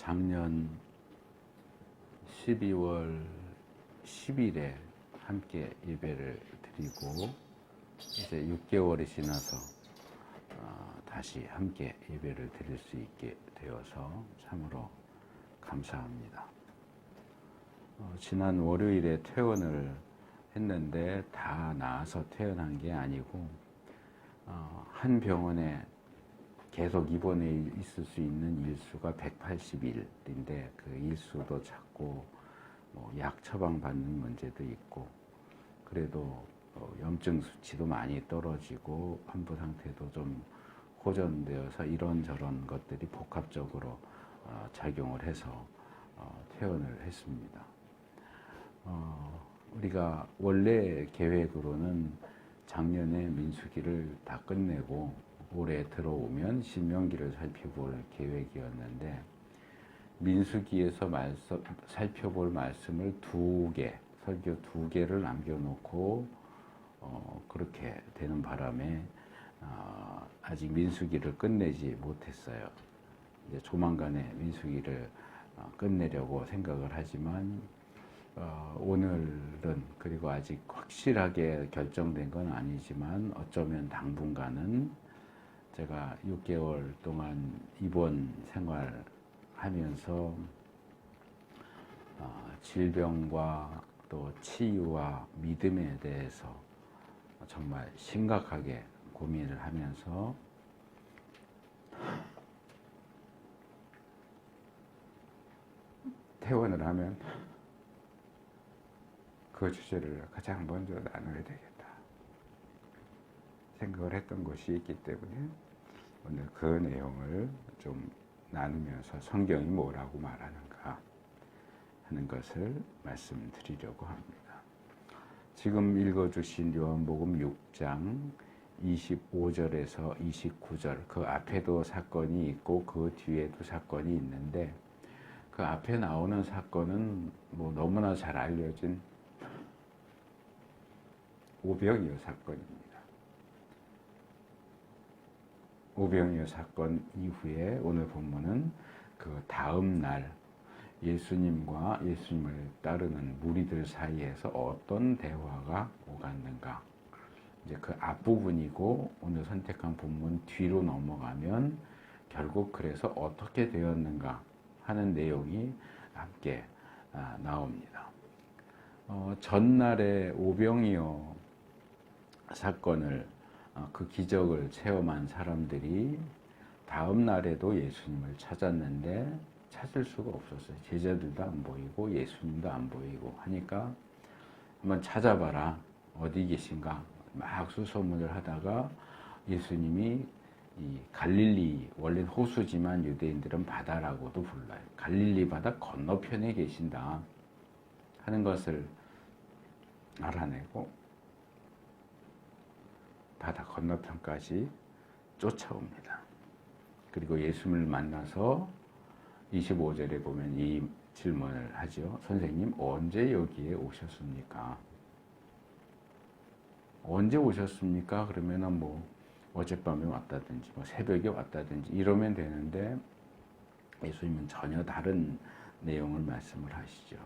작년 12월 10일에 함께 예배를 드리고 이제 6개월이 지나서 다시 함께 예배를 드릴 수 있게 되어서 참으로 감사합니다. 지난 월요일에 퇴원을 했는데 다 나아서 퇴원한 게 아니고 한 병원에 계속 입원해 있을 수 있는 일수가 180일인데 그 일수도 작고 약 처방 받는 문제도 있고 그래도 염증 수치도 많이 떨어지고 환부 상태도 좀 호전되어서 이런저런 것들이 복합적으로 작용을 해서 퇴원을 했습니다. 우리가 원래 계획으로는 작년에 민수기를 다 끝내고 올해 들어오면 신명기를 살펴볼 계획이었는데 민수기에서 살펴볼 말씀을 설교 2개를 남겨놓고 그렇게 되는 바람에 아직 민수기를 끝내지 못했어요. 이제 조만간에 민수기를 끝내려고 생각을 하지만 오늘은 그리고 아직 확실하게 결정된 건 아니지만 어쩌면 당분간은 제가 6개월 동안 입원 생활하면서 질병과 또 치유와 믿음에 대해서 정말 심각하게 고민을 하면서 퇴원을 하면 그 주제를 가장 먼저 나눠야 되겠다 생각을 했던 것이 있기 때문에 오늘 그 내용을 좀 나누면서 성경이 뭐라고 말하는가 하는 것을 말씀드리려고 합니다. 지금 읽어주신 요한복음 6장 25절에서 29절 그 앞에도 사건이 있고 그 뒤에도 사건이 있는데 그 앞에 나오는 사건은 너무나 잘 알려진 오병이어 사건입니다. 오병이어 사건 이후에 오늘 본문은 그 다음 날 예수님과 예수님을 따르는 무리들 사이에서 어떤 대화가 오갔는가. 이제 그 앞부분이고 오늘 선택한 본문 뒤로 넘어가면 결국 그래서 어떻게 되었는가 하는 내용이 함께 나옵니다. 전날에 오병이어 사건을 그 기적을 체험한 사람들이 다음 날에도 예수님을 찾았는데 찾을 수가 없었어요. 제자들도 안 보이고 예수님도 안 보이고 하니까 한번 찾아봐라. 어디 계신가? 막 수소문을 하다가 예수님이 이 갈릴리, 원래는 호수지만 유대인들은 바다라고도 불러요. 갈릴리 바다 건너편에 계신다 하는 것을 알아내고 바다 건너편까지 쫓아옵니다. 그리고 예수님을 만나서 25절에 보면 이 질문을 하죠. 선생님, 언제 여기에 오셨습니까? 언제 오셨습니까? 그러면은 어젯밤에 왔다든지 새벽에 왔다든지 이러면 되는데 예수님은 전혀 다른 내용을 말씀을 하시죠.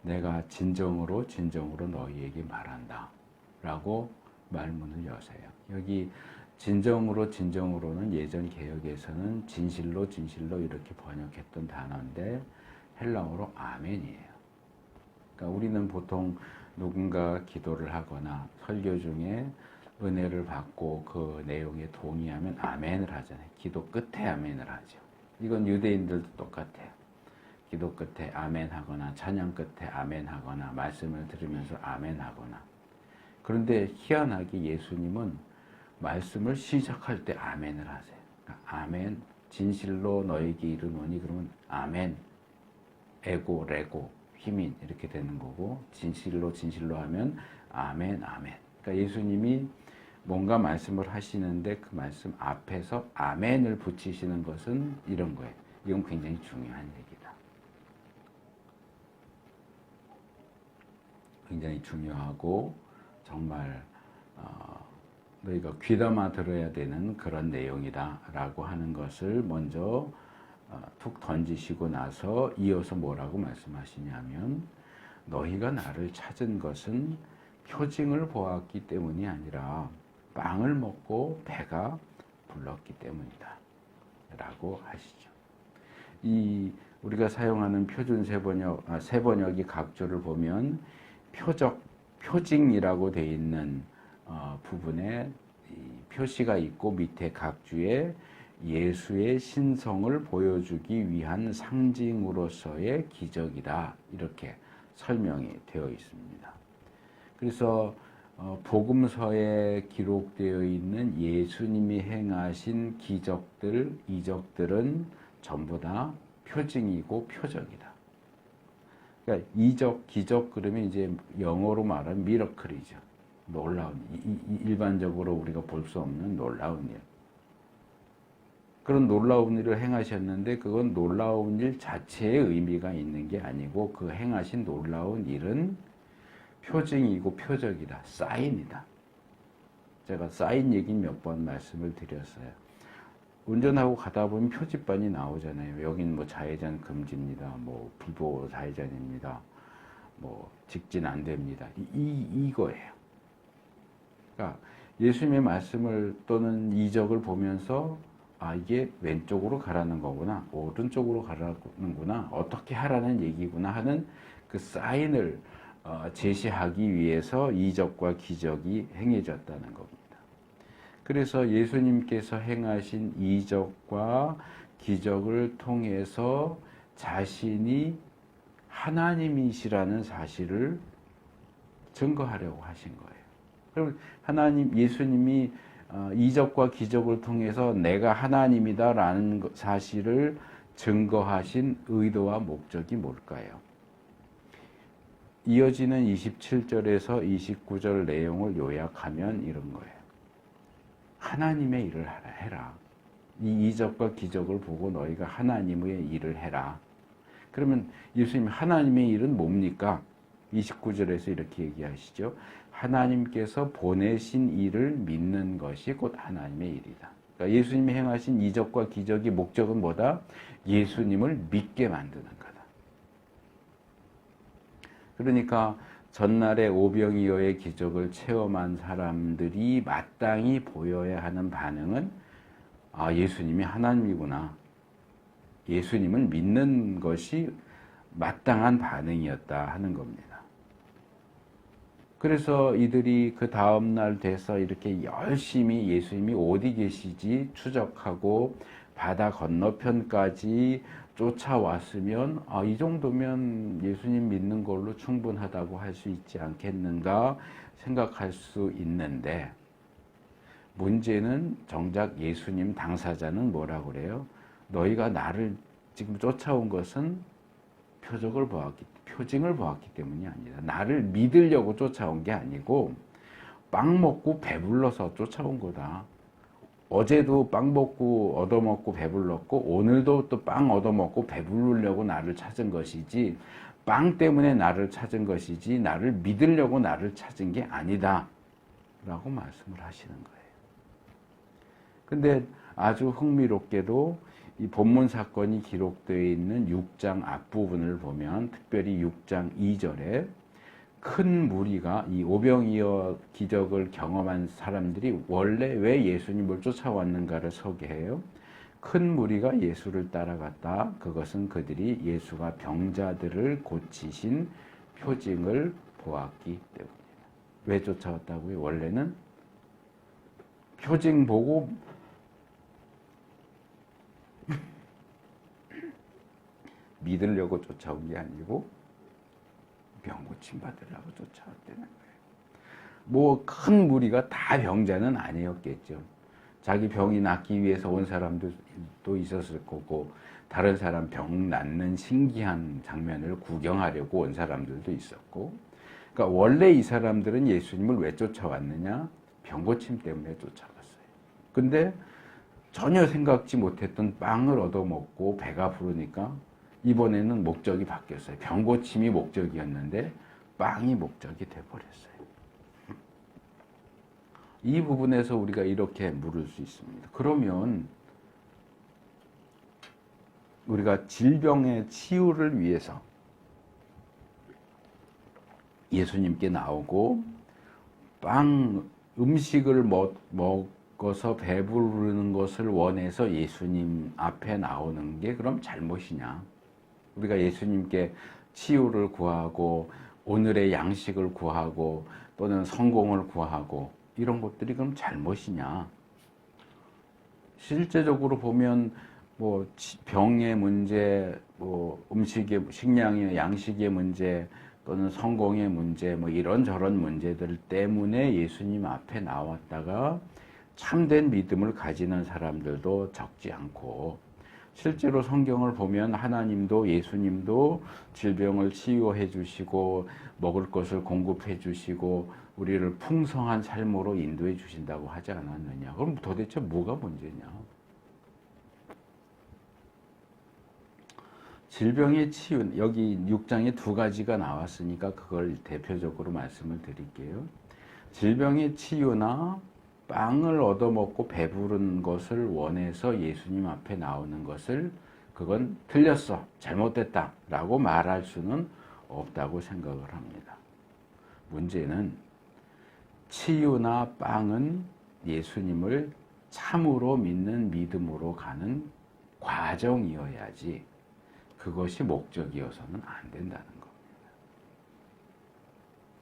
내가 진정으로 너희에게 말한다 라고 말문을 여세요. 여기 진정으로는 예전 개역에서는 진실로 이렇게 번역했던 단어인데 헬라어로 아멘이에요. 그러니까 우리는 보통 누군가 기도를 하거나 설교 중에 은혜를 받고 그 내용에 동의하면 아멘을 하잖아요. 기도 끝에 아멘을 하죠. 이건 유대인들도 똑같아요. 기도 끝에 아멘하거나 찬양 끝에 아멘하거나 말씀을 들으면서 아멘하거나. 그런데 희한하게 예수님은 말씀을 시작할 때 아멘을 하세요. 그러니까 아멘, 진실로 너에게 이르노니 그러면 아멘, 에고, 레고, 휘민 이렇게 되는 거고 진실로 하면 아멘. 그러니까 예수님이 뭔가 말씀을 하시는데 그 말씀 앞에서 아멘을 붙이시는 것은 이런 거예요. 이건 굉장히 중요한 얘기다. 굉장히 중요하고 정말 너희가 귀담아 들어야 되는 그런 내용이다 라고 하는 것을 먼저 툭 던지시고 나서 이어서 뭐라고 말씀하시냐면 너희가 나를 찾은 것은 표징을 보았기 때문이 아니라 빵을 먹고 배가 불렀기 때문이다 라고 하시죠. 이 우리가 사용하는 표준 세번역이 각조를 보면 표징이라고 되어 있는 부분에 표시가 있고 밑에 각주에 예수의 신성을 보여주기 위한 상징으로서의 기적이다 이렇게 설명이 되어 있습니다. 그래서 복음서에 기록되어 있는 예수님이 행하신 기적들, 이적들은 전부 다 표징이고 표적이다. 그러니까 이적, 기적 그러면 이제 영어로 말하면 미러클이죠. 놀라운, 일반적으로 우리가 볼 수 없는 놀라운 일. 그런 놀라운 일을 행하셨는데 그건 놀라운 일 자체의 의미가 있는 게 아니고 그 행하신 놀라운 일은 표징이고 표적이다. 사인이다. 제가 사인 얘기 몇 번 말씀을 드렸어요. 운전하고 가다 보면 표지판이 나오잖아요. 여긴 뭐 좌회전 금지입니다. 뭐 비보 좌회전입니다. 뭐 직진 안 됩니다. 이거예요. 그러니까 예수님의 말씀을 또는 이적을 보면서 아 이게 왼쪽으로 가라는 거구나. 오른쪽으로 가라는구나. 어떻게 하라는 얘기구나 하는 그 사인을 제시하기 위해서 이적과 기적이 행해졌다는 겁니다. 그래서 예수님께서 행하신 이적과 기적을 통해서 자신이 하나님이시라는 사실을 증거하려고 하신 거예요. 그럼 예수님이 이적과 기적을 통해서 내가 하나님이다라는 사실을 증거하신 의도와 목적이 뭘까요? 이어지는 27절에서 29절 내용을 요약하면 이런 거예요. 하나님의 일을 해라. 이 이적과 기적을 보고 너희가 하나님의 일을 해라. 그러면 예수님 하나님의 일은 뭡니까? 29절에서 이렇게 얘기하시죠. 하나님께서 보내신 일을 믿는 것이 곧 하나님의 일이다. 그러니까 예수님이 행하신 이적과 기적의 목적은 뭐다? 예수님을 믿게 만드는 거다. 그러니까 전날에 오병이어의 기적을 체험한 사람들이 마땅히 보여야 하는 반응은 아 예수님이 하나님이구나. 예수님을 믿는 것이 마땅한 반응이었다 하는 겁니다. 그래서 이들이 그 다음날 돼서 이렇게 열심히 예수님이 어디 계시지 추적하고 바다 건너편까지 쫓아왔으면 아, 이 정도면 예수님 믿는 걸로 충분하다고 할 수 있지 않겠는가 생각할 수 있는데 문제는 정작 예수님 당사자는 뭐라고 그래요? 너희가 나를 지금 쫓아온 것은 표징을 보았기 때문이 아니다. 나를 믿으려고 쫓아온 게 아니고 빵 먹고 배불러서 쫓아온 거다. 어제도 빵 먹고 얻어먹고 배불렀고 오늘도 또 빵 얻어먹고 배부르려고 나를 찾은 것이지 빵 때문에 나를 찾은 것이지 나를 믿으려고 나를 찾은 게 아니다 라고 말씀을 하시는 거예요. 근데 아주 흥미롭게도 이 본문 사건이 기록되어 있는 6장 앞부분을 보면 특별히 6장 2절에 큰 무리가 이 오병이어 기적을 경험한 사람들이 원래 왜 예수님을 쫓아왔는가를 소개해요. 큰 무리가 예수를 따라갔다. 그것은 그들이 예수가 병자들을 고치신 표징을 보았기 때문입니다. 왜 쫓아왔다고요? 원래는 표징 보고 믿으려고 쫓아온 게 아니고 병 고침 받으려고 쫓아왔다는 거예요. 뭐 큰 무리가 다 병자는 아니었겠죠. 자기 병이 낫기 위해서 온 사람들도 있었을 거고 다른 사람 병 낫는 신기한 장면을 구경하려고 온 사람들도 있었고 그러니까 원래 이 사람들은 예수님을 왜 쫓아왔느냐? 병 고침 때문에 쫓아왔어요. 근데 전혀 생각지 못했던 빵을 얻어먹고 배가 부르니까 이번에는 목적이 바뀌었어요. 병 고침이 목적이었는데 빵이 목적이 돼버렸어요. 이 부분에서 우리가 이렇게 물을 수 있습니다. 그러면 우리가 질병의 치유를 위해서 예수님께 나오고 음식을 먹어서 배부르는 것을 원해서 예수님 앞에 나오는 게 그럼 잘못이냐? 우리가 예수님께 치유를 구하고 오늘의 양식을 구하고 또는 성공을 구하고 이런 것들이 그럼 잘못이냐? 실제적으로 보면 뭐 병의 문제, 뭐 식량의 양식의 문제 또는 성공의 문제, 뭐 이런저런 문제들 때문에 예수님 앞에 나왔다가 참된 믿음을 가지는 사람들도 적지 않고, 실제로 성경을 보면 하나님도 예수님도 질병을 치유해 주시고 먹을 것을 공급해 주시고 우리를 풍성한 삶으로 인도해 주신다고 하지 않았느냐? 그럼 도대체 뭐가 문제냐? 질병의 치유, 여기 6장에 두 가지가 나왔으니까 그걸 대표적으로 말씀을 드릴게요. 질병의 치유나 빵을 얻어먹고 배부른 것을 원해서 예수님 앞에 나오는 것을 그건 틀렸어, 잘못됐다 라고 말할 수는 없다고 생각을 합니다. 문제는 치유나 빵은 예수님을 참으로 믿는 믿음으로 가는 과정이어야지 그것이 목적이어서는 안 된다는 겁니다.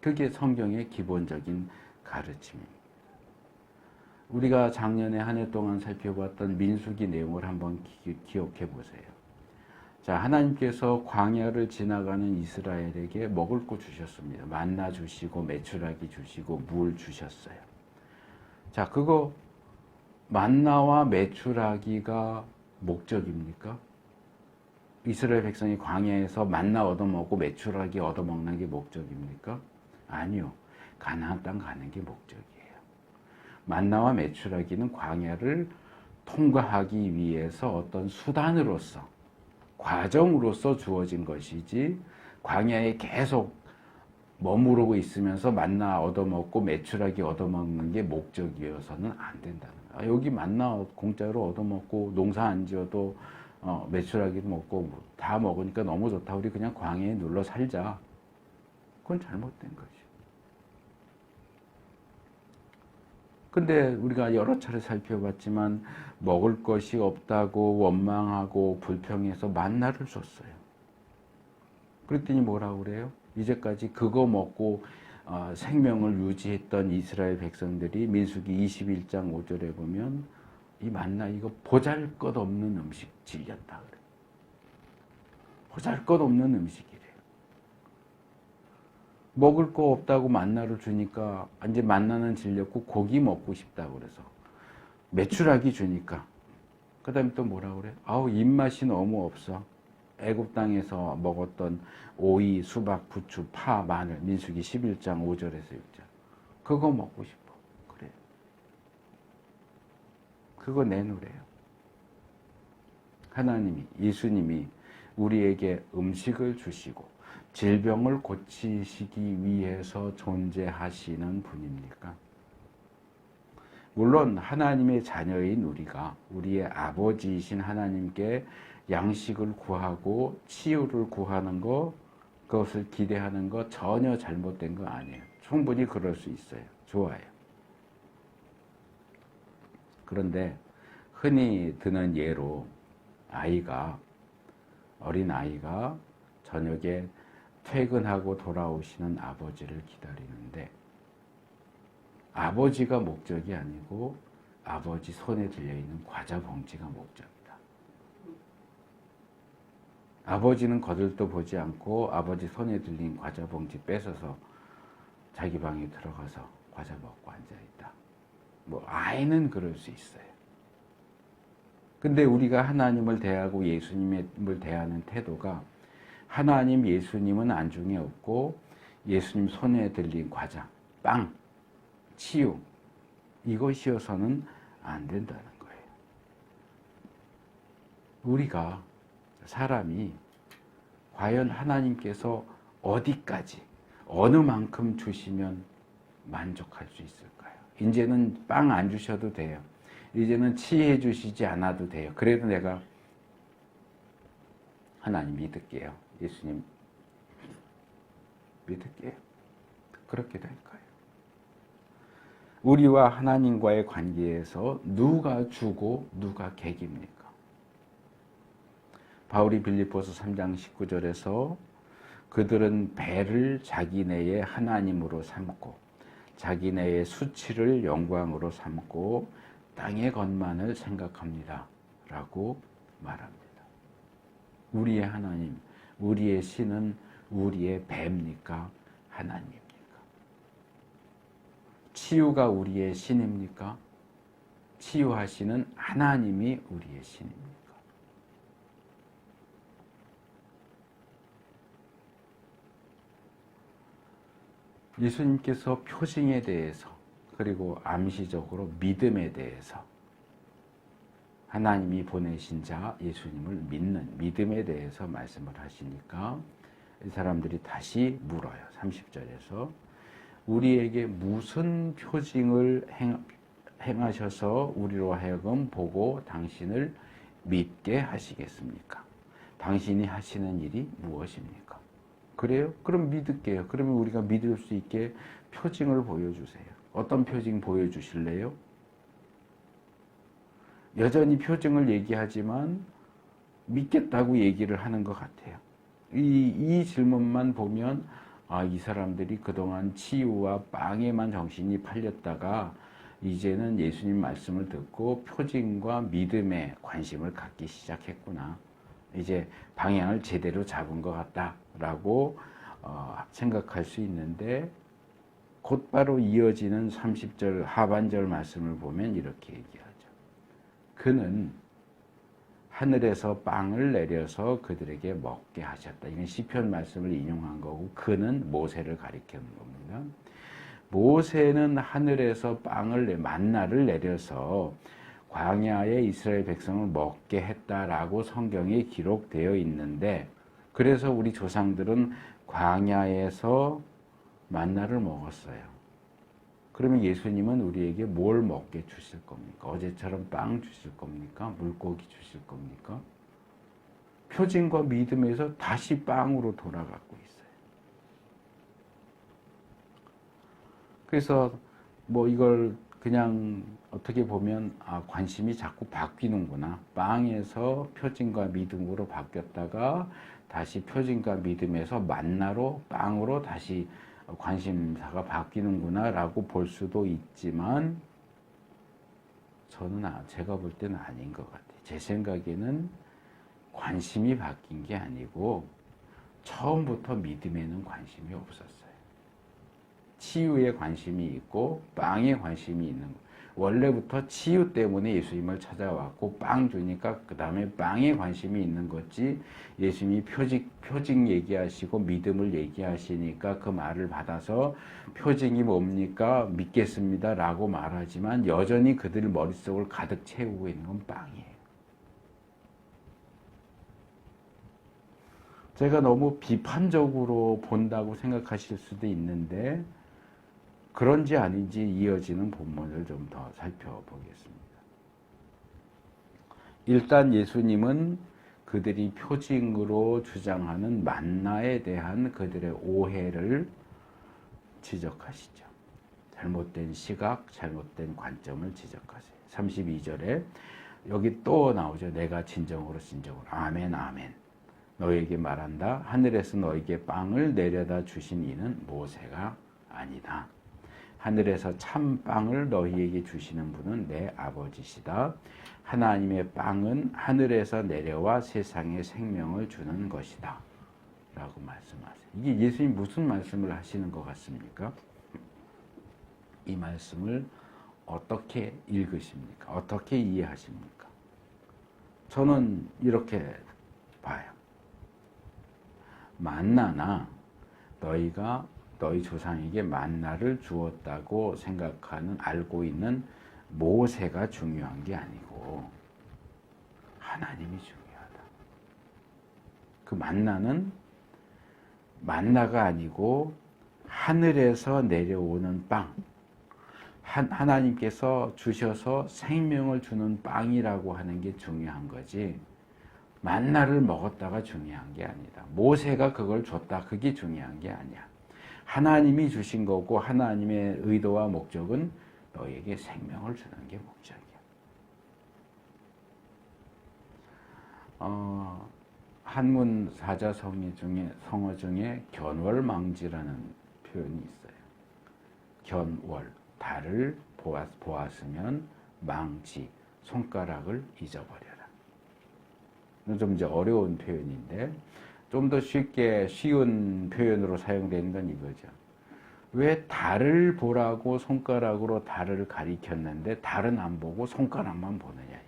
그게 성경의 기본적인 가르침입니다. 우리가 작년에 한 해 동안 살펴봤던 민수기 내용을 한번 기억해 보세요. 자, 하나님께서 광야를 지나가는 이스라엘에게 먹을 거 주셨습니다. 만나 주시고 메추라기 주시고 물 주셨어요. 자, 그거 만나와 메추라기가 목적입니까? 이스라엘 백성이 광야에서 만나 얻어먹고 메추라기 얻어먹는 게 목적입니까? 아니요. 가나안 땅 가는 게 목적이에요. 만나와 메추라기는 광야를 통과하기 위해서 어떤 수단으로서, 과정으로서 주어진 것이지 광야에 계속 머무르고 있으면서 만나 얻어먹고 메추라기 얻어먹는 게 목적이어서는 안 된다는 거예요. 여기 만나 공짜로 얻어먹고 농사 안 지어도 메추라기도 먹고 다 먹으니까 너무 좋다. 우리 그냥 광야에 눌러 살자. 그건 잘못된 거죠. 근데 우리가 여러 차례 살펴봤지만 먹을 것이 없다고 원망하고 불평해서 만나를 줬어요. 그랬더니 뭐라고 그래요? 이제까지 그거 먹고 생명을 유지했던 이스라엘 백성들이 민수기 21장 5절에 보면 이 만나 이거 보잘것없는 음식 질렸다 그래. 보잘것없는 음식이래요. 먹을 거 없다고 만나를 주니까 이제 만나는 질렸고 고기 먹고 싶다고 그래서 메추라기 주니까 그 다음에 또 뭐라고 그래? 아우 입맛이 너무 없어. 애굽 땅에서 먹었던 오이, 수박, 부추, 파, 마늘, 민수기 11장 5절에서 6절 그거 먹고 싶어. 그래. 그거 내놓으래요. 하나님이, 예수님이 우리에게 음식을 주시고 질병을 고치시기 위해서 존재하시는 분입니까? 물론 하나님의 자녀인 우리가 우리의 아버지이신 하나님께 양식을 구하고 치유를 구하는 것, 그것을 기대하는 것 전혀 잘못된 거 아니에요. 충분히 그럴 수 있어요. 좋아요. 그런데 흔히 드는 예로 어린 아이가 저녁에 퇴근하고 돌아오시는 아버지를 기다리는데 아버지가 목적이 아니고 아버지 손에 들려있는 과자 봉지가 목적이다. 아버지는 거들떠 보지 않고 아버지 손에 들린 과자 봉지 뺏어서 자기 방에 들어가서 과자 먹고 앉아있다. 뭐 아이는 그럴 수 있어요. 근데 우리가 하나님을 대하고 예수님을 대하는 태도가 하나님, 예수님은 안중에 없고 예수님 손에 들린 과자, 빵, 치유 이것이어서는 안 된다는 거예요. 우리가 사람이 과연 하나님께서 어디까지 어느 만큼 주시면 만족할 수 있을까요? 이제는 빵 안 주셔도 돼요. 이제는 치유해 주시지 않아도 돼요. 그래도 내가 하나님 믿을게요. 예수님 믿을게요. 그렇게 될 거예요. 우리와 하나님과의 관계에서 누가 주고 누가 객입니까? 바울이 빌립보서 3장 19절에서 그들은 배를 자기네의 하나님으로 삼고 자기네의 수치를 영광으로 삼고 땅의 것만을 생각합니다. 라고 말합니다. 우리의 하나님, 우리의 신은 우리의 배입니까? 하나님입니까? 치유가 우리의 신입니까? 치유하시는 하나님이 우리의 신입니까? 예수님께서 표징에 대해서 그리고 암시적으로 믿음에 대해서 하나님이 보내신 자 예수님을 믿는 믿음에 대해서 말씀을 하시니까 이 사람들이 다시 물어요. 30절에서 우리에게 무슨 표징을 행하셔서 우리로 하여금 보고 당신을 믿게 하시겠습니까? 당신이 하시는 일이 무엇입니까? 그래요? 그럼 믿을게요. 그러면 우리가 믿을 수 있게 표징을 보여주세요. 어떤 표징 보여주실래요? 여전히 표징을 얘기하지만 믿겠다고 얘기를 하는 것 같아요. 이 질문만 보면 이 사람들이 그동안 치유와 빵에만 정신이 팔렸다가 이제는 예수님 말씀을 듣고 표징과 믿음에 관심을 갖기 시작했구나. 이제 방향을 제대로 잡은 것 같다라고 생각할 수 있는데 곧바로 이어지는 30절 하반절 말씀을 보면 이렇게 얘기하죠. 그는 하늘에서 빵을 내려서 그들에게 먹게 하셨다. 이건 시편 말씀을 인용한 거고 그는 모세를 가리키는 겁니다. 모세는 하늘에서 만나를 내려서 광야에 이스라엘 백성을 먹게 했다라고 성경에 기록되어 있는데 그래서 우리 조상들은 광야에서 만나를 먹었어요. 그러면 예수님은 우리에게 뭘 먹게 주실 겁니까? 어제처럼 빵 주실 겁니까? 물고기 주실 겁니까? 표징과 믿음에서 다시 빵으로 돌아가고 있어요. 그래서 이걸 그냥 어떻게 보면 관심이 자꾸 바뀌는구나. 빵에서 표징과 믿음으로 바뀌었다가 다시 표징과 믿음에서 만나로 빵으로 다시 관심사가 바뀌는구나 라고 볼 수도 있지만 저는 제가 볼 때는 아닌 것 같아요. 제 생각에는 관심이 바뀐 게 아니고 처음부터 믿음에는 관심이 없었어요. 치유에 관심이 있고 빵에 관심이 있는 거예요. 원래부터 치유 때문에 예수님을 찾아왔고 빵 주니까 그 다음에 빵에 관심이 있는 거지 예수님이 표징 얘기하시고 믿음을 얘기하시니까 그 말을 받아서 표징이 뭡니까? 믿겠습니다 라고 말하지만 여전히 그들 머릿속을 가득 채우고 있는 건 빵이에요. 제가 너무 비판적으로 본다고 생각하실 수도 있는데 그런지 아닌지 이어지는 본문을 좀 더 살펴보겠습니다. 일단 예수님은 그들이 표징으로 주장하는 만나에 대한 그들의 오해를 지적하시죠. 잘못된 시각, 잘못된 관점을 지적하세요. 32절에 여기 또 나오죠. 내가 진정으로 아멘 아멘 너에게 말한다. 하늘에서 너에게 빵을 내려다 주신 이는 모세가 아니다. 하늘에서 참 빵을 너희에게 주시는 분은 내 아버지시다. 하나님의 빵은 하늘에서 내려와 세상에 생명을 주는 것이다. 라고 말씀하세요. 이게 예수님 무슨 말씀을 하시는 것 같습니까? 이 말씀을 어떻게 읽으십니까? 어떻게 이해하십니까? 저는 이렇게 봐요. 만나나 너희가 너희 조상에게 만나를 주었다고 알고 있는 모세가 중요한 게 아니고 하나님이 중요하다. 그 만나는 만나가 아니고 하늘에서 내려오는 빵, 하나님께서 주셔서 생명을 주는 빵이라고 하는 게 중요한 거지 만나를 먹었다가 중요한 게 아니다. 모세가 그걸 줬다. 그게 중요한 게 아니야. 하나님이 주신 거고 하나님의 의도와 목적은 너에게 생명을 주는 게 목적이야. 한문 사자 성어 중에 견월망지라는 표현이 있어요. 견월, 달을 보았으면 망지, 손가락을 잊어버려라. 좀 이제 어려운 표현인데 좀 더 쉬운 표현으로 사용되는 건 이거죠. 왜 달을 보라고 손가락으로 달을 가리켰는데 달은 안 보고 손가락만 보느냐 이거죠.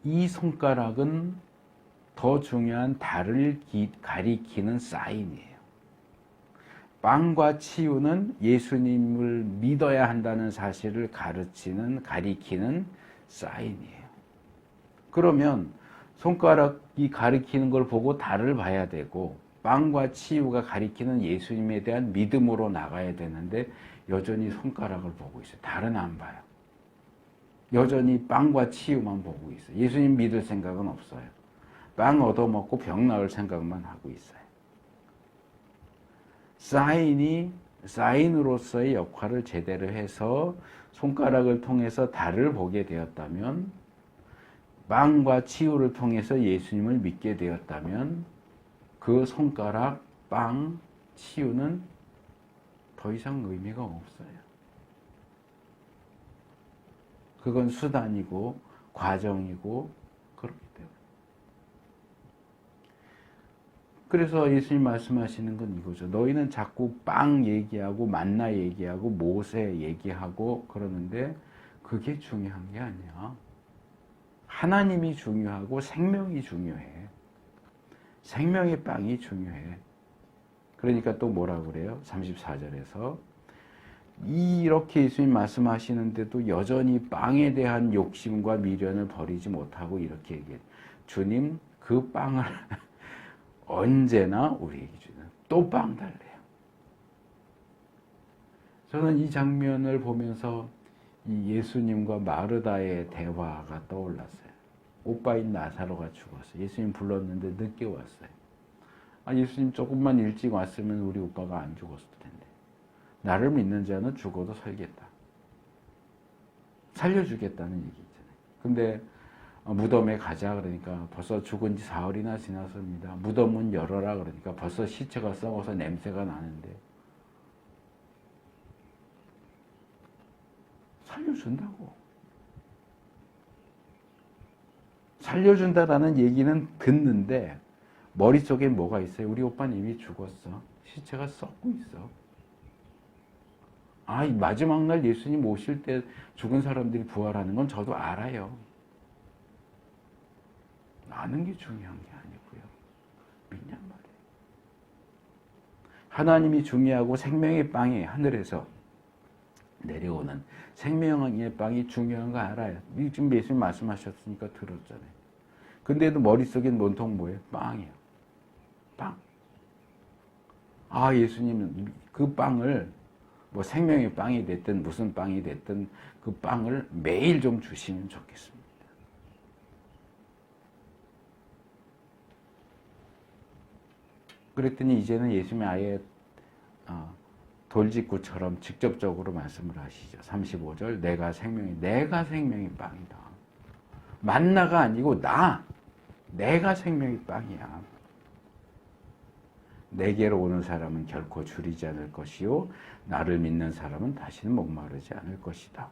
이 손가락은 더 중요한 달을 가리키는 사인이에요. 빵과 치유는 예수님을 믿어야 한다는 사실을 가리키는 사인이에요. 그러면 손가락이 가리키는 걸 보고 달을 봐야 되고 빵과 치유가 가리키는 예수님에 대한 믿음으로 나가야 되는데 여전히 손가락을 보고 있어요. 달은 안 봐요. 여전히 빵과 치유만 보고 있어요. 예수님 믿을 생각은 없어요. 빵 얻어먹고 병 나을 생각만 하고 있어요. 사인으로서의 역할을 제대로 해서 손가락을 통해서 달을 보게 되었다면, 빵과 치유를 통해서 예수님을 믿게 되었다면 그 손가락, 빵, 치유는 더 이상 의미가 없어요. 그건 수단이고 과정이고 그렇기 때문에. 그래서 예수님 말씀하시는 건 이거죠. 너희는 자꾸 빵 얘기하고 만나 얘기하고 모세 얘기하고 그러는데 그게 중요한 게 아니야. 하나님이 중요하고 생명이 중요해. 생명의 빵이 중요해. 그러니까 또 뭐라 그래요? 34절에서 이렇게 예수님 말씀하시는데도 여전히 빵에 대한 욕심과 미련을 버리지 못하고 이렇게 얘기해요. 주님, 그 빵을 언제나 우리에게 주는 또 빵 달래요. 저는 이 장면을 보면서 이 예수님과 마르다의 대화가 떠올랐어요. 오빠인 나사로가 죽었어요. 예수님 불렀는데 늦게 왔어요. 예수님 조금만 일찍 왔으면 우리 오빠가 안 죽었을 텐데. 나를 믿는 자는 죽어도 살겠다. 살려주겠다는 얘기 있잖아요. 근데 무덤에 가자 그러니까 벌써 죽은 지 사흘이나 지났습니다. 무덤 문 열어라 그러니까 벌써 시체가 썩어서 냄새가 나는데 살려준다고. 살려준다라는 얘기는 듣는데 머릿속에 뭐가 있어요? 우리 오빠는 이미 죽었어. 시체가 썩고 있어. 이 마지막 날 예수님 오실 때 죽은 사람들이 부활하는 건 저도 알아요. 아는 게 중요한 게 아니고요. 믿냔 말이에요. 하나님이 중요하고 생명의 빵이 하늘에서 내려오는 생명의 빵이 중요한 거 알아요. 지금 예수님 말씀하셨으니까 들었잖아요. 근데도 머릿속엔 온통 뭐예요? 빵이에요. 빵. 예수님은 그 빵을 뭐 생명의 빵이 됐든 무슨 빵이 됐든 그 빵을 매일 좀 주시면 좋겠습니다. 그랬더니 이제는 예수님이 아예 돌직구처럼 직접적으로 말씀을 하시죠. 35절 내가 생명의 빵이다. 만나가 아니고 내가 생명의 빵이야. 내게로 오는 사람은 결코 줄이지 않을 것이요 나를 믿는 사람은 다시는 목마르지 않을 것이다.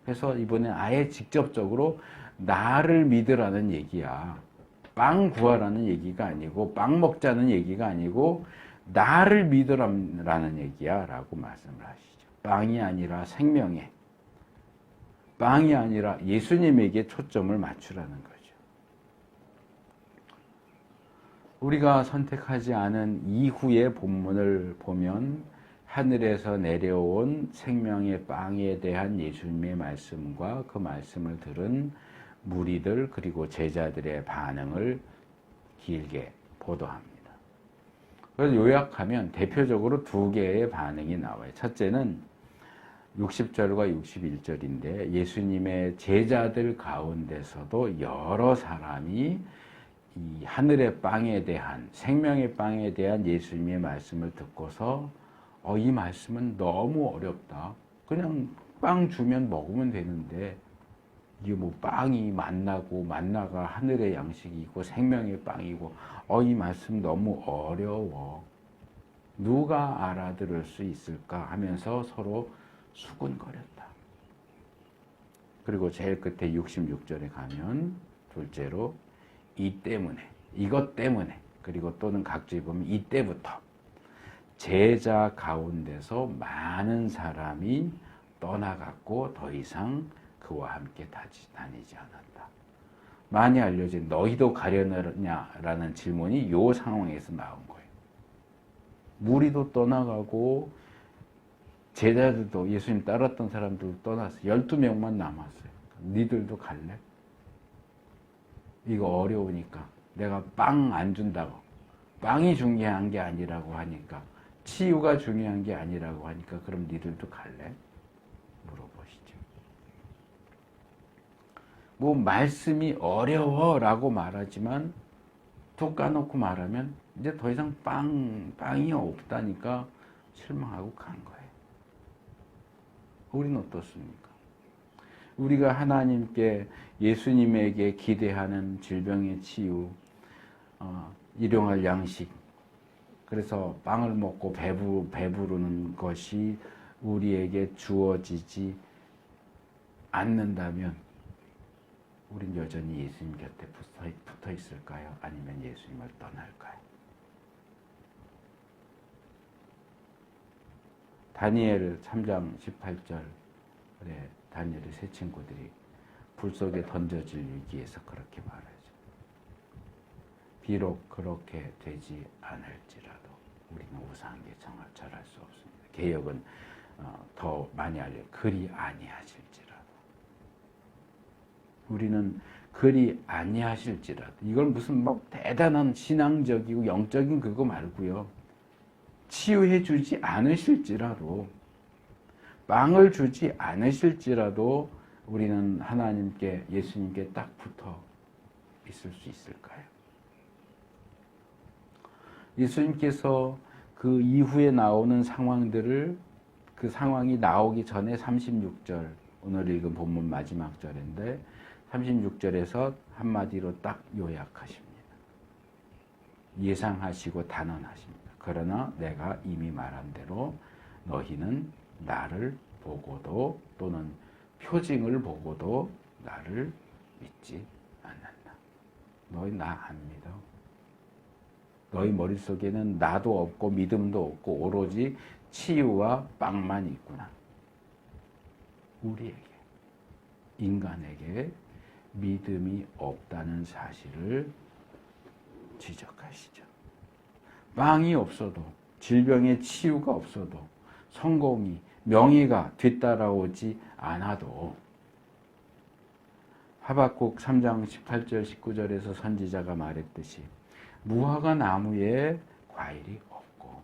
그래서 이번에 아예 직접적으로 나를 믿으라는 얘기야. 빵 구하라는 얘기가 아니고 빵 먹자는 얘기가 아니고 나를 믿으라는 얘기야 라고 말씀을 하시죠. 빵이 아니라 생명에, 빵이 아니라 예수님에게 초점을 맞추라는 거죠. 우리가 선택하지 않은 이후의 본문을 보면 하늘에서 내려온 생명의 빵에 대한 예수님의 말씀과 그 말씀을 들은 무리들 그리고 제자들의 반응을 길게 보도합니다. 그래서 요약하면 대표적으로 두 개의 반응이 나와요. 첫째는 60절과 61절인데 예수님의 제자들 가운데서도 여러 사람이 이 하늘의 빵에 대한, 생명의 빵에 대한 예수님의 말씀을 듣고서 이 말씀은 너무 어렵다. 그냥 빵 주면 먹으면 되는데 이게 뭐 빵이 만나고 만나가 하늘의 양식이고 생명의 빵이고 이 말씀 너무 어려워. 누가 알아들을 수 있을까 하면서 서로 수군거렸다. 그리고 제일 끝에 66절에 가면 둘째로 이 때문에, 이것 때문에, 그리고 또는 각주에 보면 이때부터 제자 가운데서 많은 사람이 떠나갔고 더 이상 그와 함께 다니지 않았다. 많이 알려진 너희도 가려느냐라는 질문이 이 상황에서 나온 거예요. 무리도 떠나가고 제자들도 예수님 따랐던 사람들도 떠났어요. 12명만 남았어요. 니들도 갈래? 이거 어려우니까 내가 빵 안 준다고, 빵이 중요한 게 아니라고 하니까, 치유가 중요한 게 아니라고 하니까 그럼 니들도 갈래? 물어보시죠. 뭐 말씀이 어려워라고 말하지만 툭 까놓고 말하면 이제 더 이상 빵이 없다니까 실망하고 간 거예요. 우리는 어떻습니까? 우리가 하나님께, 예수님에게 기대하는 질병의 치유, 일용할 양식, 그래서 빵을 먹고 배부르는 것이 우리에게 주어지지 않는다면 우린 여전히 예수님 곁에 붙어 있을까요? 아니면 예수님을 떠날까요? 다니엘 3장 18절에 다니엘의 세 친구들이 불 속에 던져질 위기에서 그렇게 말하죠. 비록 그렇게 되지 않을지라도 우리는 우상계청을 절할 수 없습니다. 개역은 더 많이 알려 그리 아니하실지라도, 우리는 그리 아니하실지라도, 이걸 무슨 막 대단한 신앙적이고 영적인 그거 말고요, 치유해 주지 않으실지라도, 빵을 주지 않으실지라도 우리는 하나님께, 예수님께 딱 붙어 있을 수 있을까요? 예수님께서 그 이후에 나오는 상황들을, 그 상황이 나오기 전에 36절, 오늘 읽은 본문 마지막 절인데 36절에서 한마디로 딱 요약하십니다. 예상하시고 단언하십니다. 그러나 내가 이미 말한 대로 너희는 나를 보고도, 또는 표징을 보고도 나를 믿지 않는다. 너희 나 안 믿어. 너희 머릿속에는 나도 없고 믿음도 없고 오로지 치유와 빵만 있구나. 우리에게, 인간에게 믿음이 없다는 사실을 지적하시죠. 빵이 없어도, 질병의 치유가 없어도, 성공이, 명예가 뒤따라오지 않아도, 하박국 3장 18절 19절에서 선지자가 말했듯이 무화과 나무에 과일이 없고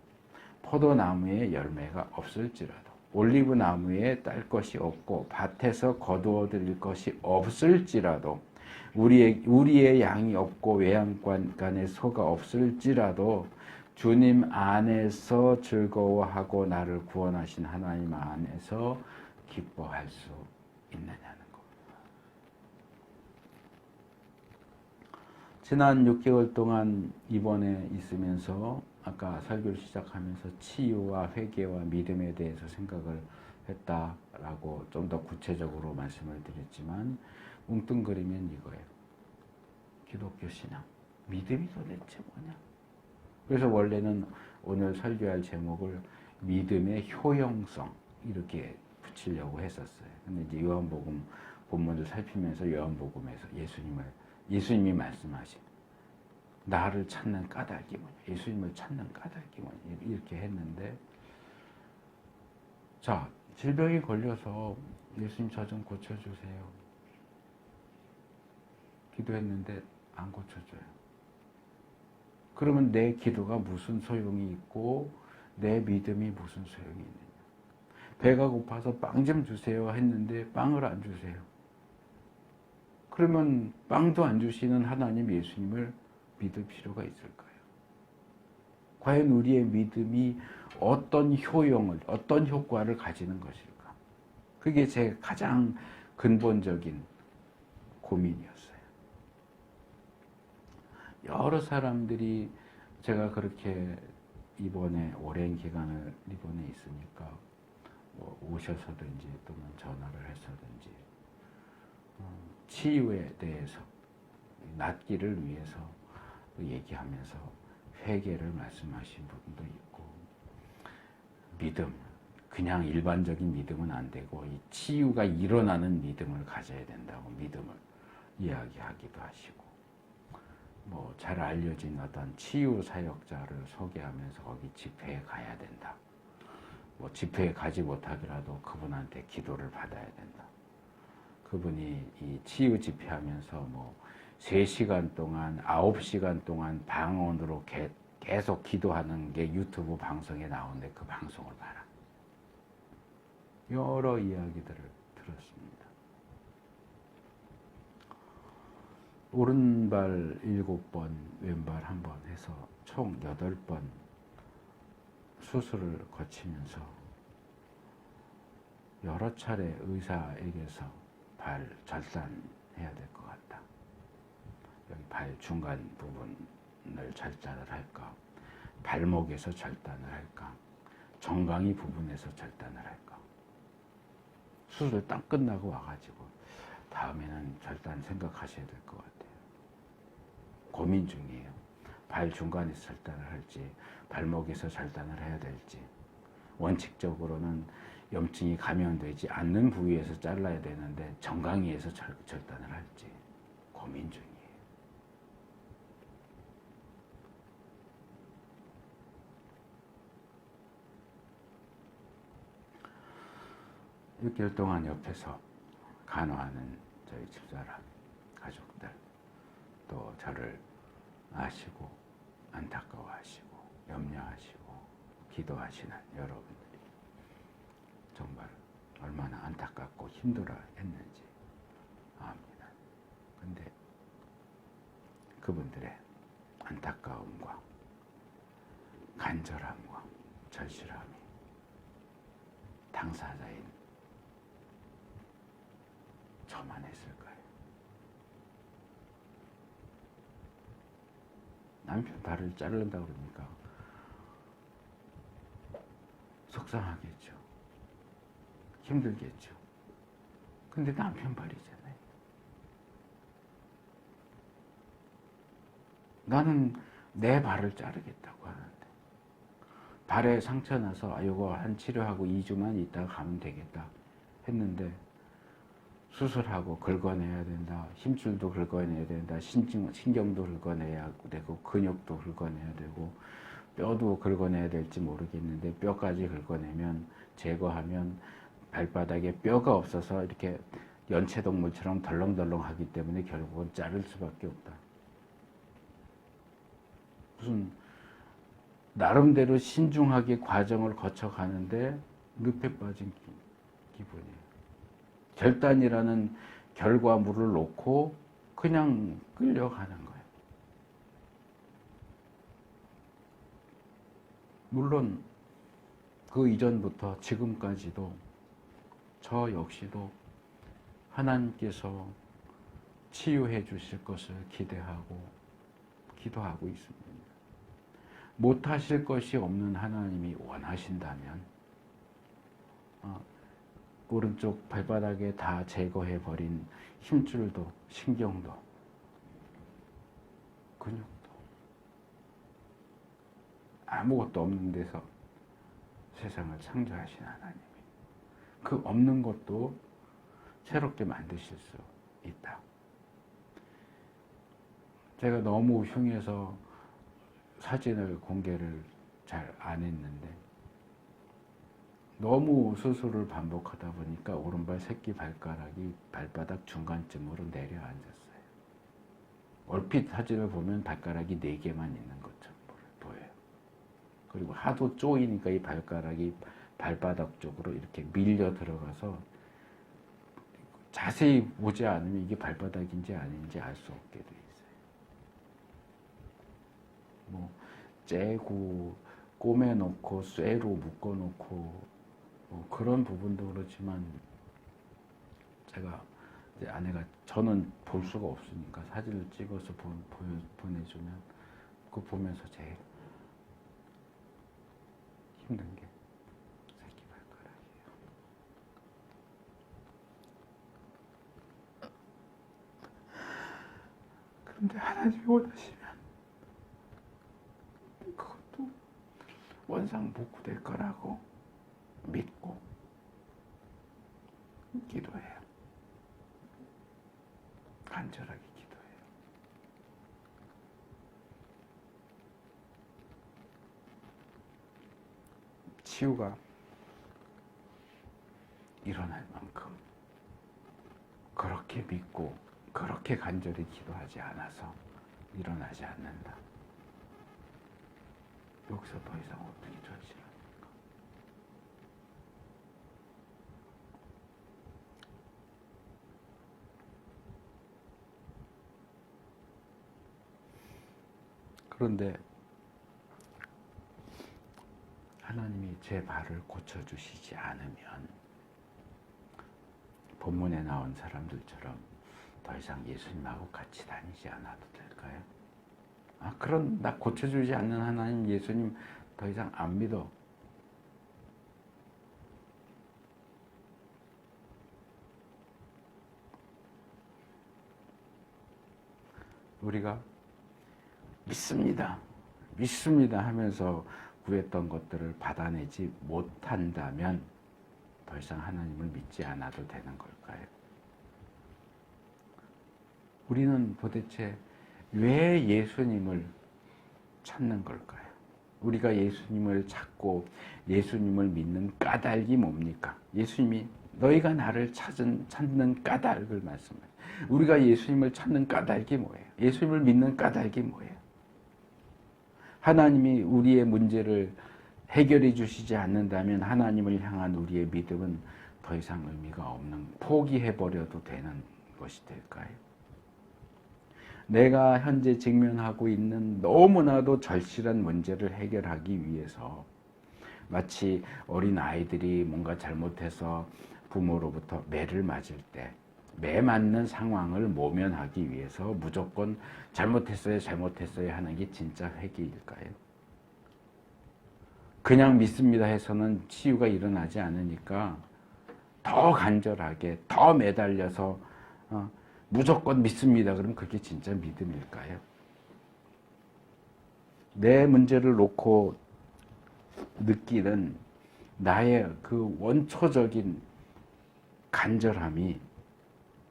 포도나무에 열매가 없을지라도, 올리브 나무에 딸 것이 없고 밭에서 거두어 드릴 것이 없을지라도, 우리의 양이 없고 외양간에 소가 없을지라도 주님 안에서 즐거워하고 나를 구원하신 하나님 안에서 기뻐할 수 있느냐는 겁니다. 지난 6개월 동안 입원해 있으면서 아까 설교를 시작하면서 치유와 회개와 믿음에 대해서 생각을 했다라고 좀 더 구체적으로 말씀을 드렸지만, 뭉뚱그리면 이거예요. 기독교 신앙, 믿음이 도대체 뭐냐? 그래서 원래는 오늘 설교할 제목을 믿음의 효용성 이렇게 붙이려고 했었어요. 근데 이제 요한복음 본문을 살피면서 요한복음에서 예수님이 말씀하신 나를 찾는 까닭이 뭐냐, 예수님을 찾는 까닭이 뭐냐, 이렇게 했는데, 자, 질병이 걸려서 예수님 저 좀 고쳐주세요. 기도했는데 안 고쳐줘요. 그러면 내 기도가 무슨 소용이 있고 내 믿음이 무슨 소용이 있느냐. 배가 고파서 빵 좀 주세요 했는데 빵을 안 주세요. 그러면 빵도 안 주시는 하나님 예수님을 믿을 필요가 있을까요? 과연 우리의 믿음이 어떤 효용을, 어떤 효과를 가지는 것일까? 그게 제 가장 근본적인 고민이었어요. 여러 사람들이 제가 그렇게 이번에 오랜 기간을 이번에 있으니까 뭐 오셔서든지 또는 전화를 해서든지 치유에 대해서 낫기를 위해서 얘기하면서 회개를 말씀하신 분도 있고 믿음, 그냥 일반적인 믿음은 안 되고 이 치유가 일어나는 믿음을 가져야 된다고 믿음을 이야기하기도 하시고 뭐 잘 알려진 어떤 치유 사역자를 소개하면서 거기 집회에 가야 된다. 뭐 집회에 가지 못하더라도 그분한테 기도를 받아야 된다. 그분이 이 치유 집회하면서 뭐 3시간 동안 9시간 동안 방언으로 계속 기도하는 게 유튜브 방송에 나오는데 그 방송을 봐라. 여러 이야기들을 들었습니다. 오른발 7번, 왼발 1번 해서 총 8번 수술을 거치면서 여러 차례 의사에게서 발 절단해야 될 것 같다. 여기 발 중간 부분을 절단을 할까? 발목에서 절단을 할까? 정강이 부분에서 절단을 할까? 수술 딱 끝나고 와가지고 다음에는 절단 생각하셔야 될 것 같아요. 고민 중이에요. 발 중간에서 절단을 할지 발목에서 절단을 해야 될지 원칙적으로는 염증이 감염되지 않는 부위에서 잘라야 되는데 정강이에서 절단을 할지 고민 중이에요. 6개월 동안 옆에서 간호하는 저희 집사람, 가족들, 또 저를 아시고 안타까워하시고 염려하시고 기도하시는 여러분들이 정말 얼마나 안타깝고 힘들어 했는지 압니다. 근데 그분들의 안타까움과 간절함과 절실함이 당사자인 저만 했을까요? 남편 발을 자른다 그러니까 속상하겠죠. 힘들겠죠. 근데 남편 발이잖아요. 나는 내 발을 자르겠다고 하는데 발에 상처 나서 이거 한 치료하고 2주만 있다가 가면 되겠다 했는데 수술하고 긁어내야 된다. 힘줄도 긁어내야 된다. 신경도 긁어내야 되고 근육도 긁어내야 되고 뼈도 긁어내야 될지 모르겠는데 뼈까지 긁어내면 제거하면 발바닥에 뼈가 없어서 이렇게 연체동물처럼 덜렁덜렁하기 때문에 결국은 자를 수밖에 없다. 무슨 나름대로 신중하게 과정을 거쳐가는데 늪에 빠진 기분이에요. 결단이라는 결과물을 놓고 그냥 끌려가는 거예요. 물론 그 이전부터 지금까지도 저 역시도 하나님께서 치유해 주실 것을 기대하고 기도하고 있습니다. 못하실 것이 없는 하나님이 원하신다면 오른쪽 발바닥에 다 제거해버린 힘줄도 신경도 근육도 아무것도 없는 데서 세상을 창조하신 하나님이 그 없는 것도 새롭게 만드실 수 있다. 제가 너무 흉해서 사진을 공개를 잘 안 했는데 너무 수술을 반복하다 보니까 오른발 새끼 발가락이 발바닥 중간쯤으로 내려앉았어요. 얼핏 사진을 보면 발가락이 4개만 있는 것처럼 보여요. 그리고 하도 쪼이니까 이 발가락이 발바닥 쪽으로 이렇게 밀려 들어가서 자세히 보지 않으면 이게 발바닥인지 아닌지 알 수 없게 돼 있어요. 뭐 째고 꼬매놓고 쇠로 묶어놓고 뭐 그런 부분도 그렇지만 제가 이제 아내가 저는 볼 수가 없으니까 사진을 찍어서 보내주면 그거 보면서 제일 힘든 게 새끼 발가락이에요. 그런데 하나님이 원하시면 그것도 원상복구될 거라고 믿고 기도해요. 간절하게 기도해요. 치유가 일어날 만큼 그렇게 믿고 그렇게 간절히 기도하지 않아서 일어나지 않는다. 여기서 더 이상 어떻게 절실합니까? 그런데 하나님이 제 발을 고쳐주시지 않으면 본문에 나온 사람들처럼 더 이상 예수님하고 같이 다니지 않아도 될까요? 그런 나 고쳐주지 않는 하나님 예수님 더 이상 안 믿어. 우리가 믿습니다 하면서 구했던 것들을 받아내지 못한다면 더 이상 하나님을 믿지 않아도 되는 걸까요? 우리는 도대체 왜 예수님을 찾는 걸까요? 우리가 예수님을 찾고 예수님을 믿는 까닭이 뭡니까? 예수님이 너희가 나를 찾는 까닭을 말씀해요. 우리가 예수님을 찾는 까닭이 뭐예요? 예수님을 믿는 까닭이 뭐예요? 하나님이 우리의 문제를 해결해 주시지 않는다면 하나님을 향한 우리의 믿음은 더 이상 의미가 없는, 포기해버려도 되는 것이 될까요? 내가 현재 직면하고 있는 너무나도 절실한 문제를 해결하기 위해서 마치 어린 아이들이 뭔가 잘못해서 부모로부터 매를 맞을 때 매 맞는 상황을 모면하기 위해서 무조건 잘못했어요 하는 게 진짜 회개일까요? 그냥 믿습니다 해서는 치유가 일어나지 않으니까 더 간절하게 더 매달려서 무조건 믿습니다. 그럼 그게 진짜 믿음일까요? 내 문제를 놓고 느끼는 나의 그 원초적인 간절함이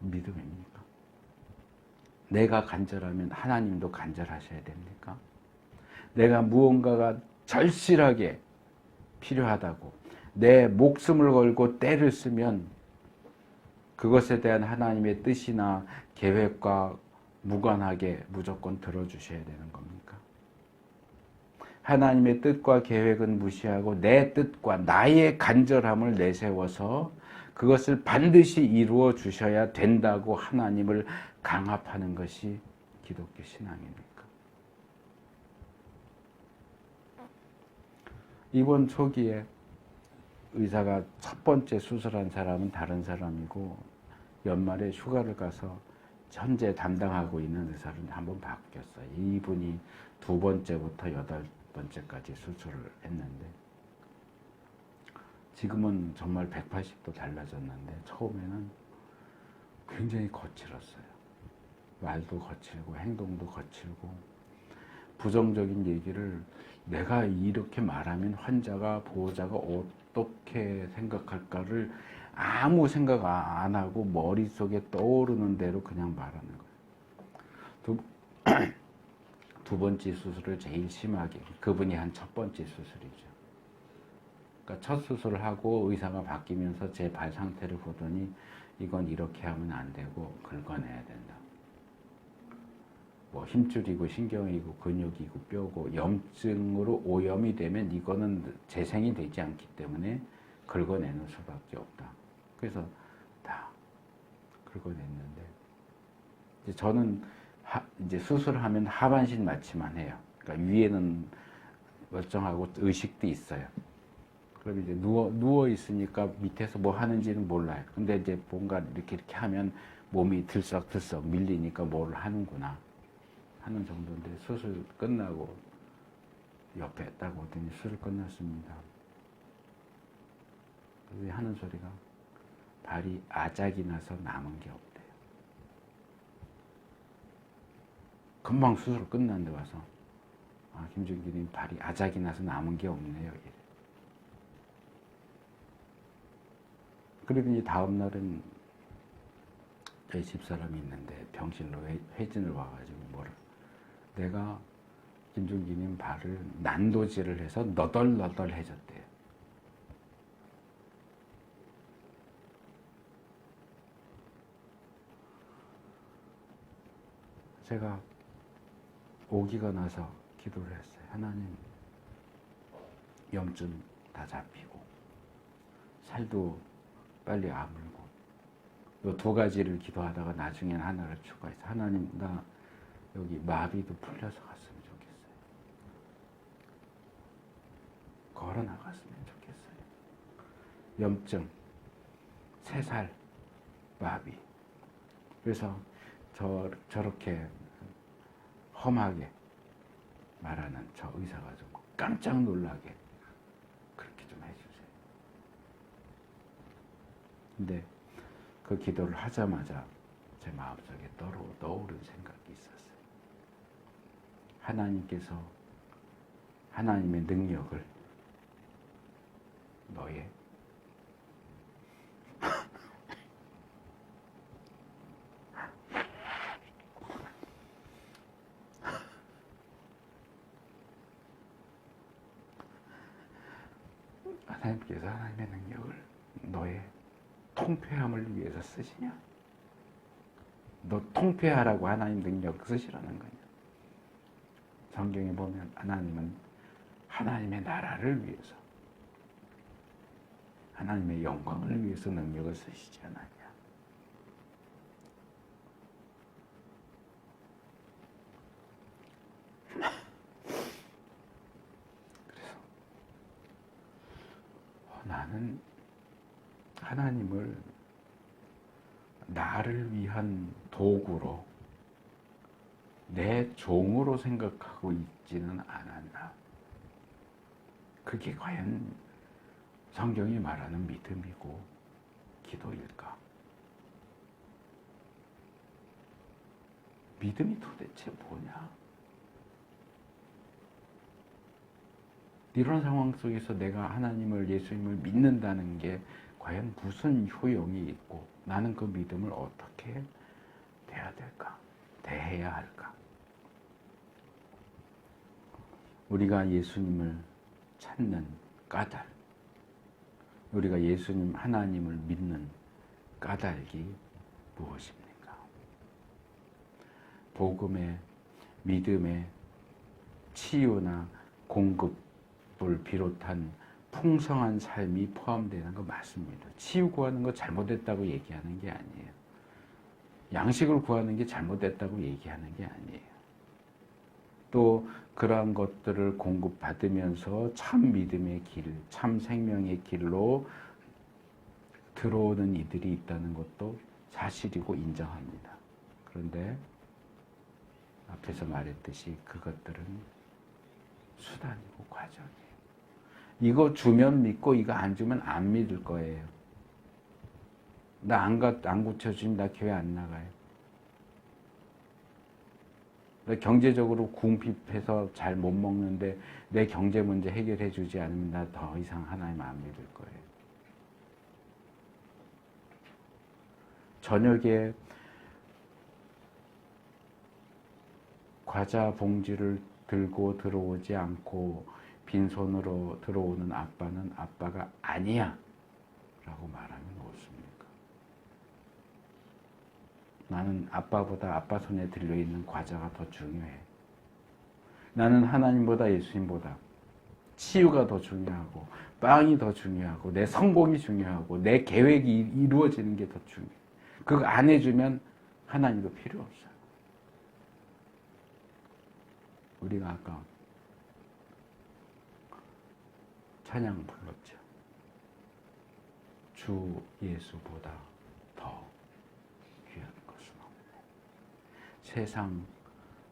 믿음입니까? 내가 간절하면 하나님도 간절하셔야 됩니까? 내가 무언가가 절실하게 필요하다고 내 목숨을 걸고 때를 쓰면 그것에 대한 하나님의 뜻이나 계획과 무관하게 무조건 들어주셔야 되는 겁니까? 하나님의 뜻과 계획은 무시하고 내 뜻과 나의 간절함을 내세워서 그것을 반드시 이루어 주셔야 된다고 하나님을 강압하는 것이 기독교 신앙입니까? 입원 초기에 의사가 첫 번째 수술한 사람은 다른 사람이고 연말에 휴가를 가서 현재 담당하고 있는 의사를 한번 바뀌었어요. 이분이 두 번째부터 여덟 번째까지 수술을 했는데 지금은 정말 180도 달라졌는데 처음에는 굉장히 거칠었어요. 말도 거칠고 행동도 거칠고 부정적인 얘기를 내가 이렇게 말하면 환자가 보호자가 어떻게 생각할까를 아무 생각 안 하고 머릿속에 떠오르는 대로 그냥 말하는 거예요. 두 번째 수술을 제일 심하게 그분이 한 첫 번째 수술이죠. 그러니까 첫 수술을 하고 의사가 바뀌면서 제 발 상태를 보더니 이건 이렇게 하면 안 되고 긁어내야 된다. 뭐 힘줄이고 신경이고 근육이고 뼈고 염증으로 오염이 되면 이거는 재생이 되지 않기 때문에 긁어내는 수밖에 없다. 그래서 다 긁어냈는데, 이제 저는 이제 수술하면 하반신 마취만 해요. 그러니까 위에는 멀쩡하고 의식도 있어요. 그럼 이제 누워 있으니까 밑에서 뭐 하는지는 몰라요. 근데 이제 뭔가 이렇게 하면 몸이 들썩들썩 밀리니까 뭘 하는구나 하는 정도인데, 수술 끝나고 옆에 딱 오더니 수술 끝났습니다. 왜 하는 소리가 발이 아작이 나서 남은 게 없대요. 금방 수술 끝났는데 와서, 김종기님 발이 아작이 나서 남은 게 없네요. 이래. 그리고 이제 다음 날은 저희 집사람이 있는데 병실로 회진을 와가지고 내가 김종기님 발을 난도질을 해서 너덜너덜해졌대요. 제가 오기가 나서 기도를 했어요. 하나님, 염증 다 잡히고 살도 빨리 아물고, 이 두 가지를 기도하다가 나중에는 하나를 추가해서, 하나님, 나 여기 마비도 풀려서 갔으면 좋겠어요. 걸어 나갔으면 좋겠어요. 염증, 3살, 마비. 그래서 저렇게 험하게 말하는 저 의사가 좀 깜짝 놀라게 그렇게 좀 해주세요. 근데 그 기도를 하자마자 제 마음속에 떠오른 생각이 있었어요. 하나님께서 하나님의 능력을 너의 하나님께서 하나님의 능력을 너의 통폐함을 위해서 쓰시냐? 너 통폐하라고 하나님 능력 쓰시라는 거냐? 성경에 보면 하나님은 하나님의 나라를 위해서, 하나님의 영광을 위해서 능력을 쓰시지 않았냐? 그래서 나는 하나님을 나를 위한 도구로, 내 종으로 생각하고 있지는 않았나. 그게 과연 성경이 말하는 믿음이고 기도일까? 믿음이 도대체 뭐냐? 이런 상황 속에서 내가 하나님을, 예수님을 믿는다는 게 과연 무슨 효용이 있고, 나는 그 믿음을 어떻게 대해야 될까? 대해야 할까? 우리가 예수님을 찾는 까닭, 우리가 예수님 하나님을 믿는 까닭이 무엇입니까? 복음의, 믿음의 치유나 공급을 비롯한 풍성한 삶이 포함되는 거 맞습니다. 치유 구하는 거 잘못됐다고 얘기하는 게 아니에요. 양식을 구하는 게 잘못됐다고 얘기하는 게 아니에요. 또 그러한 것들을 공급받으면서 참 믿음의 길, 참 생명의 길로 들어오는 이들이 있다는 것도 사실이고 인정합니다. 그런데 앞에서 말했듯이 그것들은 수단이고 과정이에요. 이거 주면 믿고 이거 안 주면 안 믿을 거예요. 나 안 고쳐주면 나 교회 안 나가요. 나 경제적으로 궁핍해서 잘 못 먹는데 내 경제 문제 해결해 주지 않으면 나 더 이상 하나님 안 믿을 거예요. 저녁에 과자 봉지를 들고 들어오지 않고 빈손으로 들어오는 아빠는 아빠가 아니야 라고 말하면 어떻습니까? 나는 아빠보다 아빠 손에 들려있는 과자가 더 중요해. 나는 하나님보다 예수님보다 치유가 더 중요하고 빵이 더 중요하고 내 성공이 중요하고 내 계획이 이루어지는 게 더 중요해. 그거 안 해주면 하나님도 필요 없어요. 우리가 아까 찬양 불렀죠. 주 예수보다 더 귀한 것은 없네. 세상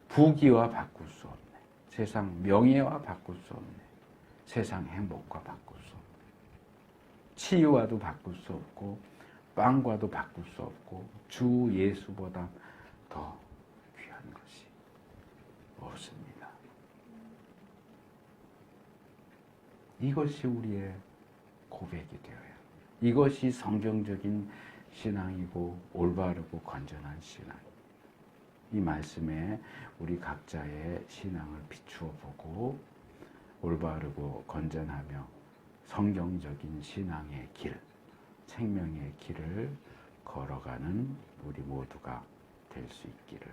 부귀와 바꿀 수 없네. 세상 명예와 바꿀 수 없네. 세상 행복과 바꿀 수 없네. 치유와도 바꿀 수 없고 빵과도 바꿀 수 없고 주 예수보다 더 귀한 것이 없습니다. 이것이 우리의 고백이 되어야 합니다. 이것이 성경적인 신앙이고 올바르고 건전한 신앙. 이 말씀에 우리 각자의 신앙을 비추어 보고 올바르고 건전하며 성경적인 신앙의 길, 생명의 길을 걸어가는 우리 모두가 될 수 있기를